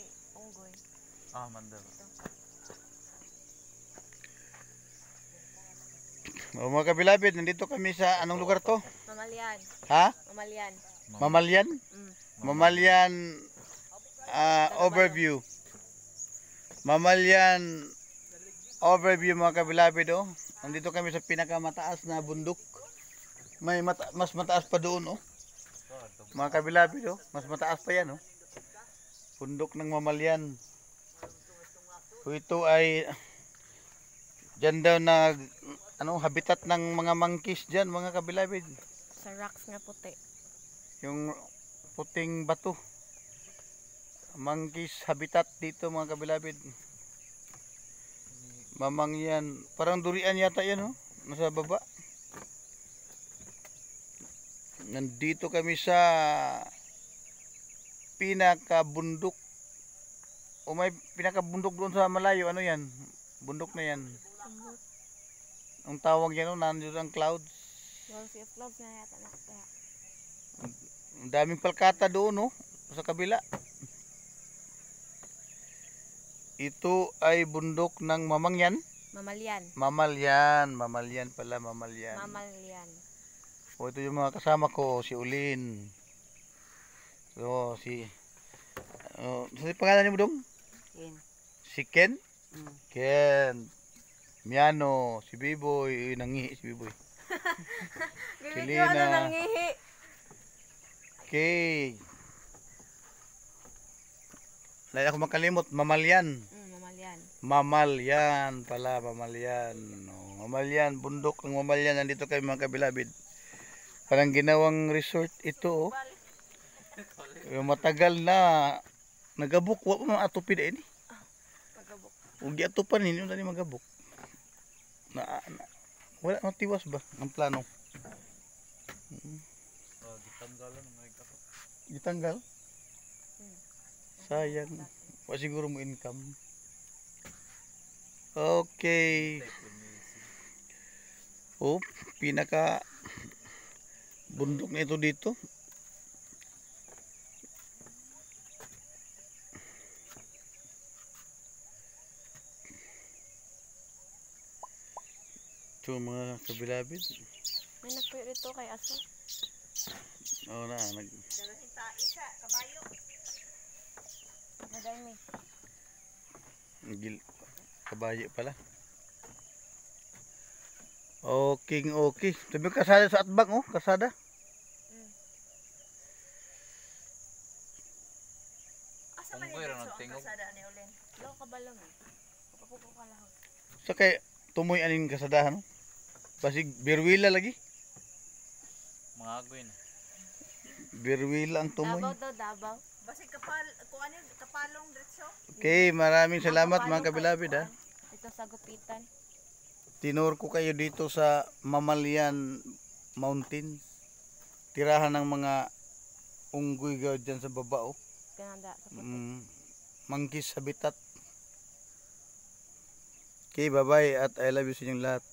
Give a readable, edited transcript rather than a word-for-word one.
may unggoy. Ah, mandal. Mga kabilabid, nandito kami sa anong lugar to? Mamalyan. Ha? Mamalyan. Mamalyan? Mm. Mamalyan overview. Mamalyan overview mga kabilabid oh. Nandito kami sa pinakamataas na bundok. May mas mataas pa doon oh. Mga kabilabid oh, mas mataas pa yan oh. Bundok ng Mamalyan. So, ito ay dyan daw na habitat ng mga monkeys dyan mga kabilabid. Sa rocks nga puti. Yung puting bato. Monkeys habitat dito mga kabilabid. Mamangyan. Parang durian yata yan oh. Nasa baba. Nandito kami sa pinakabundok. O may pinakabundok doon sa malayo. Ano yan? Bundok na yan. Ang tawag yan, nandito ang clouds. Well, si clouds na yata na. Ang daming palkata doon, no? Sa kabila. Ito ay bundok ng Mamangyan. Mamalyan. Mamalyan pala, Mamalyan. Mamalyan. O, ito yung mga kasama ko, si Ulin. So, si pangalan mo dong? Ken. Si Ken? Ken. Miano, si Biboy, nangihi si Biboy. Si Lina. Nangihi. Okay. Lagi ako makalimot, Mamalyan. Mamalyan. Mamalyan pala, Mamalyan. No, Mamalyan, bundok ng Mamalyan. Nandito kayo mga kabilabid. Parang ginawang resort ito. Oh. Yung matagal na nagabuk. Wala mo atupid ini. Magabok. Huwag atupan, hindi mo magabuk. Wala nang tiwas ba ang plano? Gitanggalan ng mga kapot. Gitanggal? Sayang. Wala siguro mo income. Okay. Oh, pinaka bundok na ito dito. Ito mga kabilabid. May nagpuyo dito kay aso. Oo na, Isa, kabayo. Nadami. Kabayo pala. Okay, okay. Sabi ko kasada sa atbang oh, kasada. Asa man Unggoy dito ra ang tingog. kasada ni Ulen? Law ka balong eh. Kapupo ka lahon. Sa kay tumoy aning kasadahan no? Basig birwila lagi. Mga agoy na. Birwila ang tumoy. Dabaw daw, dabaw. Basi kapalong diretso. Okay, maraming salamat mga kabilabid ha. Dito sa gupitan. Tinur ko kayo dito sa Mamalyan Mountain. Tirahan ng mga unggoy dyan sa baba oh. Kananda sa puti. Monkeys habitat. Okay, bye-bye at I love you sa inyong lahat.